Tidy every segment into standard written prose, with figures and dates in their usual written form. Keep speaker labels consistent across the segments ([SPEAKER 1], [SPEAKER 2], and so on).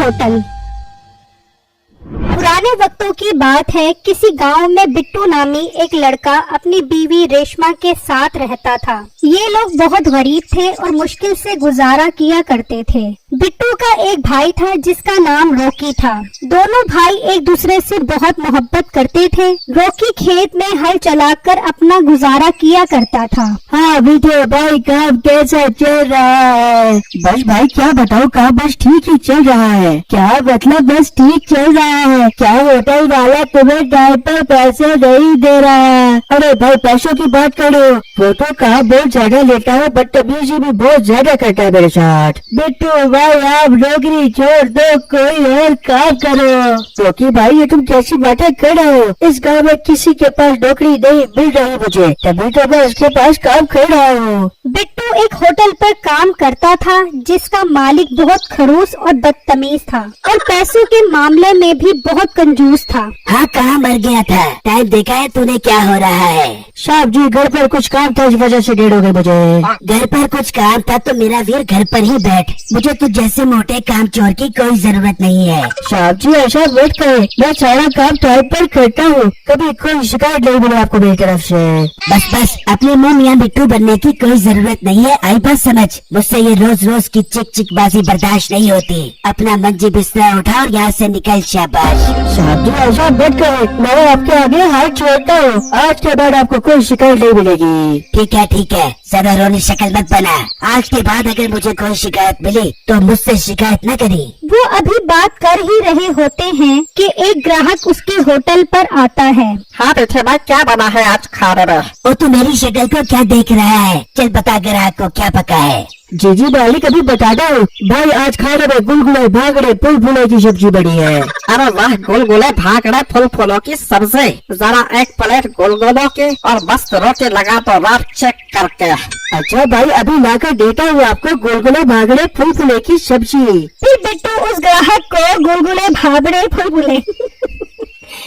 [SPEAKER 1] Hotel. पुराने वक्तों की बात है, किसी गांव में बिट्टू नामी एक लड़का अपनी बीवी रेशमा के साथ रहता था। ये लोग बहुत गरीब थे और मुश्किल से गुजारा किया करते थे। बिट्टू का एक भाई था जिसका नाम रॉकी था। दोनों भाई एक दूसरे से बहुत मोहब्बत करते थे। रॉकी खेत में हल चलाकर अपना गुजारा किया करता था।
[SPEAKER 2] हाँ बिट्टू भाई, काम कैसा चल रहा है? बस भाई क्या बताओ, काम बस ठीक ही चल रहा है। क्या मतलब बस ठीक चल रहा है? क्या होटल वाला तुम्हें टाइम पर पैसे नहीं दे रहा है? अरे भाई पैसों की बात करो, वो तो काम बहुत ज्यादा लेता है, बदतमीजी भी बहुत ज्यादा करता है मेरे साथ। बिट्टू भाई आप नौकरी छोड़ दो, कोई और काम करो। क्योंकि भाई ये तुम कैसी बातें कर रहे हो? इस गाँव में किसी के पास नौकरी नहीं मिल रही मुझे, तभी तो मैं उसके पास काम कर रहा हूँ।
[SPEAKER 1] बिट्टू एक होटल पर काम करता था जिसका मालिक बहुत खड़ूस और बदतमीज था और पैसों के मामले में भी बहुत कंजूस था।
[SPEAKER 2] हाँ कहाँ मर गया था? टाइम देखा है तूने क्या हो रहा है? साहब जी घर पर कुछ काम था, इस वजह से देर हो गई मुझे। घर पर कुछ काम था तो मेरा वीर घर पर ही बैठ, मुझे तो जैसे मोटे काम चोर की कोई जरूरत नहीं है। साहब जी ऐसा मत करें, मैं सारा काम टाइम पर करता हूँ, कभी कोई शिकायत नहीं मिली आपको मेरी तरफ से। बस बस अपने मुँह मियाँ बिट्टू बनने की कोई जरूरत नहीं है, आई बात समझ। मुझसे ये रोज रोज की चिक चिक बाजी बर्दाश्त नहीं होती। अपना मंजी बिस्तर उठा और यहाँ से निकल, शाबाश। साहब जी ऐसा मत करें, मैं आपके आगे हाथ छोड़ता हूँ, आज के बाद आपको कोई शिकायत नहीं मिलेगी। ठीक है ज्यादा रोनी शक्ल मत बना। आज के बाद अगर मुझे कोई शिकायत मिली तो मुझसे शिकायत न करी।
[SPEAKER 1] वो अभी बात कर ही रहे होते हैं कि एक ग्राहक उसके होटल पर आता है।
[SPEAKER 3] हाँ बेटे भाई क्या बना है आज खाने में?
[SPEAKER 2] ओ तू मेरी शक्ल को क्या देख रहा है? चल बता ग्राहक को क्या पका है। जी मालिक अभी बताता हूँ। भाई आज खाने में गुलगुले भागड़े फूल फूलों की सब्जी बनी है।
[SPEAKER 3] अरे वाह, गुलगुले भागड़े फूल फूलों की सब्जी। जरा एक प्लेट गुलगुलों की और मस्त रोटी लगा तो रात चेक करके।
[SPEAKER 2] अच्छा भाई अभी लाकर देता हूँ आपको गुलगुले भागड़े फूल फूले की सब्जी।
[SPEAKER 1] फिर बिट्टू उस ग्राहक को गुलगुले भागड़े फूल फूले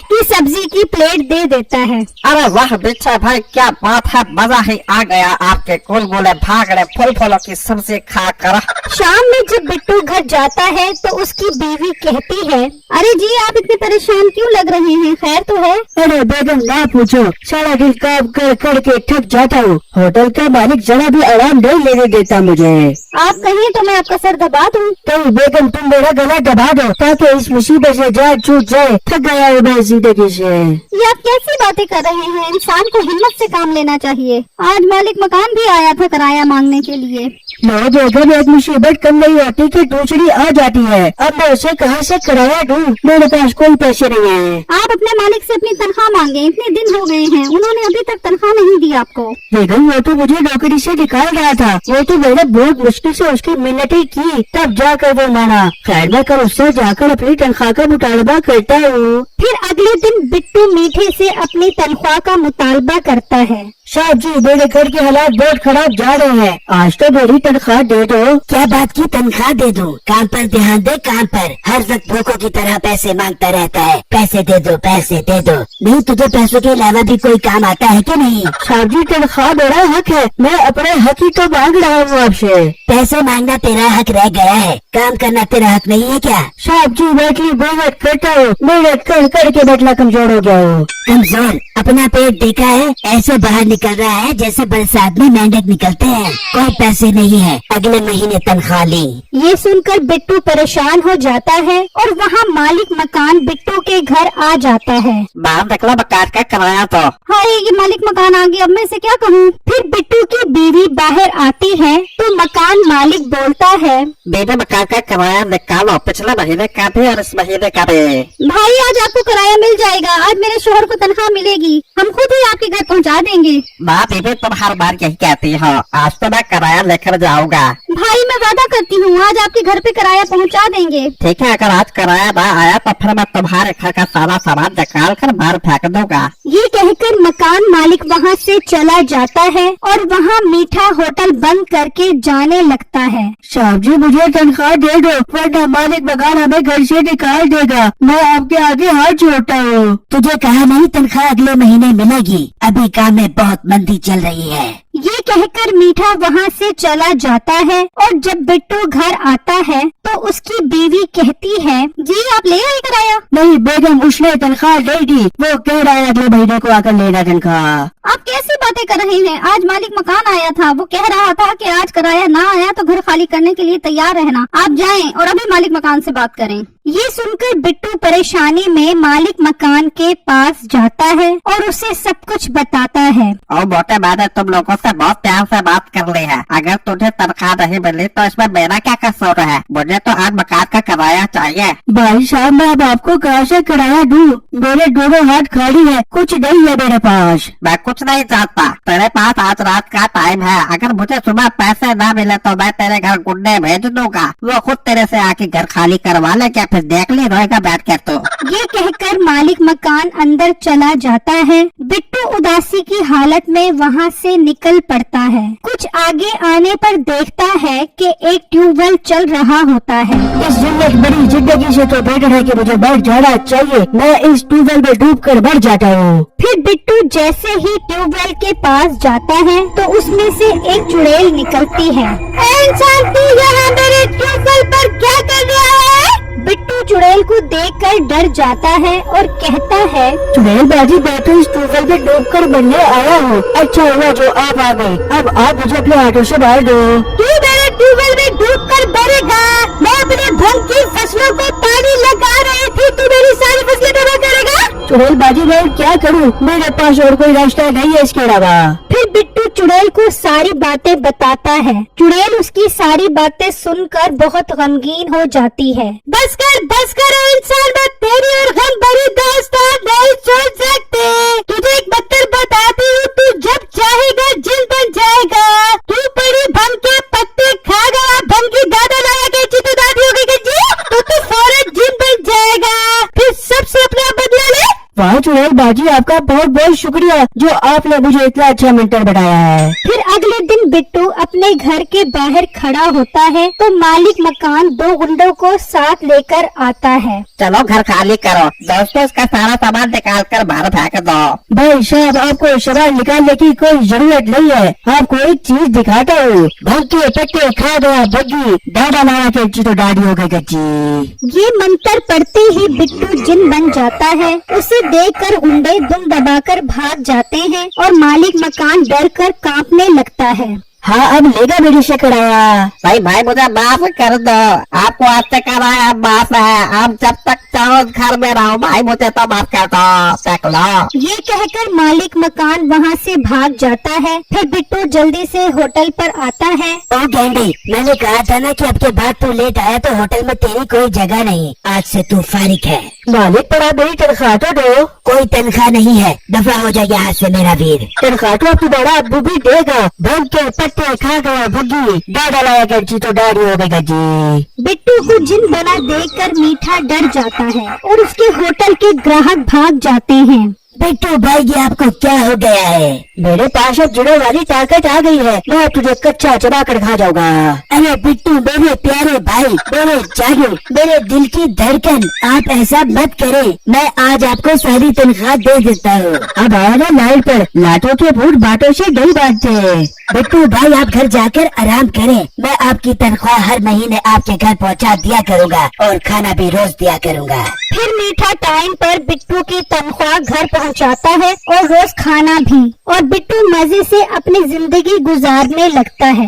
[SPEAKER 1] की सब्जी की प्लेट दे देता है।
[SPEAKER 3] अरे वाह बेटा भाई क्या बात है, मजा ही आ गया आपके गुलगुले भागड़े फूल फूलों की सब्जी खाकर।
[SPEAKER 1] शाम में जब बिट्टू घर जाता है तो उसकी बीवी कहती है, अरे जी आप इतने परेशान क्यों लग रहे हैं, खैर तो है?
[SPEAKER 2] अरे बेगम ना पूछो, सारा दिन काम कर करके थक जाता हूँ। होटल का मालिक जरा भी आराम नहीं लेने देता मुझे।
[SPEAKER 1] आप कहें तो मैं आपका सर दबा दूं?
[SPEAKER 2] तो बेगम तुम मेरा गला दबा दो ताकि इस मुसीबत से जान छूट जाए। थक गया हूँ मैं जिंदगी से।
[SPEAKER 1] ये आप कैसी बातें कर रहे हैं? इंसान को हिम्मत से काम लेना चाहिए। आज मालिक मकान भी आया था किराया मांगने के लिए।
[SPEAKER 2] मैं बेगम एक मुसीबत कम नहीं होती कि दूसरी आ जाती है। अब मैं उसे कहाँ से किराया दूं? मेरे पास कोई पैसे नहीं है।
[SPEAKER 1] आप अपने मालिक से अपनी तनख्वाह मांगे, इतने दिन हो गए हैं, उन्होंने अभी तक तनख्वाह नहीं दी आपको।
[SPEAKER 2] बेगम वो तो मुझे नौकरी से निकाल रहा था, वो तो मैंने बहुत मुश्किल से उसकी मिन्नतें की तब जाकर वो माना। खैर मैं कल उससे जाकर अपनी तनख्वाह का मुतालबा करता हूँ।
[SPEAKER 1] फिर अगले दिन बिट्टू मीठे से अपनी तनख्वाह का मुतालबा करता है।
[SPEAKER 2] साहब जी मेरे घर के हालात बहुत खराब जा रहे हैं, आज तो मेरी तनख्वाह दे दो। क्या बात की तनख्वाह दे दूं? काम पर ध्यान दे, काम पर। हर वक्त भूखों की तरह पैसे मांगता रहता है। पैसे दे दो पैसे दे दो। नहीं तुझे पैसों के अलावा भी कोई काम आता है क्या? नहीं साहब जी तनख्वाह मेरा हक है, मैं अपने हक ही तो मांग रहा हूँ आपसे। पैसे मांगना तेरा हक रह गया है, काम करना तेरा हक नहीं है क्या? साहब जी मैं इतनी मेहनत करता हूँ, मेहनत कर करके बटला कमजोर हो गया हूँ। कमजोर? अपना पेट देखा है? ऐसे बाहर निकल रहा है जैसे बरसात में मेंढक निकलते हैं। कोई पैसे नहीं है, अगले महीने तनख्वाह ली।
[SPEAKER 1] ये सुनकर बिट्टू परेशान हो जाता है और वहाँ मालिक मकान बिट्टू के घर आ जाता है।
[SPEAKER 3] बाहर निकला मकान का किराया तो।
[SPEAKER 1] हाय ये मालिक मकान आ गया, अब मैं से क्या कहूँ? फिर बिट्टू की बीवी बाहर आती है तो मकान मालिक बोलता है,
[SPEAKER 3] बेटे मकान का किराया निकालो, पिछले महीने का भी और इस महीने का भी।
[SPEAKER 1] भाई आज आपको किराया मिल जाएगा, आज मेरे शोहर को तनख्वाह मिलेगी, हम खुद ही आपके घर पहुँचा देंगे।
[SPEAKER 3] माँ बेबे तुम हर बार यही कहती हो, आज तो मैं किराया लेकर जाऊंगा।
[SPEAKER 1] भाई मैं वादा करती हूँ आज आपके घर पे किराया पहुँचा देंगे।
[SPEAKER 3] ठीक है, अगर आज किराया ना आया तो फिर मैं तुम्हारे घर का सारा सामान निकाल कर बाहर फेंक दूंगा।
[SPEAKER 1] ये कहकर मकान मालिक वहाँ से चला जाता है और वहाँ मीठा होटल बंद करके जाने लगता है।
[SPEAKER 2] साहब जी मुझे तनख्वाह दे दो वरना मालिक मकान हमें घर से निकाल देगा, मैं आपके आगे हाथ जोड़ता हूँ। तुझे कहा नहीं तनख्वाह अगले महीने मिलेगी, अभी काम में बहुत मंदी चल रही है।
[SPEAKER 1] ये कहकर मीठा वहाँ से चला जाता है और जब बिट्टू घर आता है तो उसकी बीवी कहती है, जी आप ले आए किराया।
[SPEAKER 2] नहीं बेगम, उसने तनख्वाह दे दी, वो कह रहा है अगले महीने को आकर लेना तनख्वाह।
[SPEAKER 1] आप कैसी बातें कर रहे हैं? आज मालिक मकान आया था, वो कह रहा था कि आज किराया ना आया तो घर खाली करने के लिए तैयार रहना। आप जाएं और अभी मालिक मकान से बात करें। ये सुनकर बिट्टू परेशानी में मालिक मकान के पास जाता है और उसे सब कुछ बताता है।
[SPEAKER 3] और मोटे मैंने तुम लोगों से बहुत प्यार से बात कर ली है। अगर तुझे तनख्वाह नहीं मिली तो इसमें मेरा क्या कसूर है? मुझे तो आज मकान का किराया चाहिए।
[SPEAKER 2] भाई साहब, मैं अब आपको कहाँ से किराया दूं? मेरे दोनों हाथ खाली है, कुछ नहीं है मेरे पास।
[SPEAKER 3] मैं कुछ नहीं चाहता, तेरे पास आज रात का टाइम है। अगर मुझे सुबह पैसे ना मिले तो मैं तेरे घर गुंडे भेज दूंगा, वो खुद तेरे से आके घर खाली करवा ले, क्या फिर देख ली रहेगा बैठ कर तू।
[SPEAKER 1] ये कहकर मालिक मकान अंदर चला जाता है। बिट्टू उदासी की हालत में वहाँ से निकल पड़ता है। कुछ आगे आने पर देखता है कि एक ट्यूबवेल चल रहा होता है।
[SPEAKER 2] इस बड़ी जिंदगी से तो बेटर है कि मुझे बैठ जाना चाहिए। मैं इस ट्यूबवेल में डूब कर मर जाता हूँ।
[SPEAKER 1] फिर बिट्टू जैसे ही ट्यूबवेल के पास जाता है तो उसमें से एक चुड़ैल निकलती है। इंसान, तू यहाँ मेरे ट्यूबवेल पर क्या कर रहा है? बिट्टू चुड़ैल को देखकर डर जाता है और कहता है,
[SPEAKER 2] चुड़ैल बाजी, मैं तो इस ट्यूबवेल में डूब कर मरने आया हूँ। अच्छा हुआ जो आप आ गए। अब आप मुझे अपने ऑटो से बाहर दो।
[SPEAKER 1] तू मेरे ट्यूबवेल में डूब कर मरेगा। मैं अपने भंग की फसलों को पानी लगा रही थी, तू मेरी सारी फसलें तबाह करेगा।
[SPEAKER 2] चुड़ैल बाजी, मैं क्या करूँ? मेरे पास और कोई रास्ता नहीं है इसके अलावा।
[SPEAKER 1] फिर बिट्टू चुड़ैल को सारी बातें बताता है। चुड़ैल उसकी सारी बातें सुनकर बहुत गमगीन हो जाती है। बस कर इंसान, मैं तेरी और गम भरी दास्तान नहीं सुन सकते। तुझे एक बत्तर बताती हूँ, तू जब चाहेगा जिन बन जाएगा। तू बड़ी भंग के पत्ते खा गया, भंग की दादा लाया के चितो दादी हो गई जी, तो तू फौरन जिन बन जाएगा। फिर सबसे अपना बदला ले।
[SPEAKER 2] वाह चुड़ैल बाजी, आपका बहुत बहुत शुक्रिया जो आपने मुझे इतना अच्छा मेंटर बनाया है।
[SPEAKER 1] फिर अगले दिन बिट्टू अपने घर के बाहर खड़ा होता है तो मालिक मकान दो गुंडों को साथ लेकर आता है।
[SPEAKER 3] चलो घर खाली करो। दोस्तों, इसका सारा सामान निकाल कर बाहर फेंक दो।
[SPEAKER 2] भाई साहब, आपको सामान निकालने की कोई जरूरत नहीं है। आपको एक चीज दिखाता हूँ। भंग के पत्ते खा गया भग्गी, दादा लाया के चितो दादी हो गई कच्ची।
[SPEAKER 1] ये मंत्र पढ़ते ही बिट्टू जिन बन जाता है। उसे देखकर गुंडे दुम दबाकर भाग जाते हैं और मालिक मकान डर कर कांपने लगता है।
[SPEAKER 2] हाँ, अब लेगा मेरी से किराया।
[SPEAKER 3] भाई मुझे माफ कर दो। आपको आज से किराया माफ है। आप जब तक चाहो घर में रहो भाई, मुझे तो माफ कर दो। देख लो।
[SPEAKER 1] ये कहकर मालिक मकान वहाँ से भाग जाता है। फिर बिट्टू जल्दी से होटल पर आता है।
[SPEAKER 2] ओ गैंडी, मैंने कहा था ना कि अब के बाद तू लेट आया तो होटल में तेरी कोई जगह नहीं। आज से तू फारिग है। मालिक, पड़ा मेरी तनख्वाह तो दो। कोई तनख्वाह नहीं है, दफा हो जाए यहाँ से मेरा वीर। तनख्वाह तो आपकी बड़ा अब्बू भी देगा। भंग के पत्ते खा गया भग्गी, दादा लाया करची तो दाढ़ी हो गई जी।
[SPEAKER 1] बिट्टू को जिन बना देखकर मीठा डर जाता है और उसके होटल के ग्राहक भाग जाते हैं।
[SPEAKER 2] बिट्टू भाई, ये आपको क्या हो गया है? मेरे पास अब जुड़े वाली ताकत आ गई है। मैं तुझे कच्चा चबा कर खा जाऊंगा। अरे बिट्टू, मेरे प्यारे भाई, मेरे जानू, मेरे दिल की धड़कन, आप ऐसा मत करें। मैं आज आपको सारी तनख्वाह दे देता हूँ। अब आया ना लाइन पर, लाटों के फूट बाटों से नहीं बांटते। बिट्टू भाई, आप घर जाकर आराम करें। मैं आपकी तनख्वाह हर महीने आपके घर पहुँचा दिया करूँगा और खाना भी रोज दिया करूँगा।
[SPEAKER 1] फिर मीठा टाइम पर बिट्टू की तनख्वाह घर पहुंचाता है और रोज खाना भी, और बिट्टू मजे से अपनी जिंदगी गुजारने लगता है।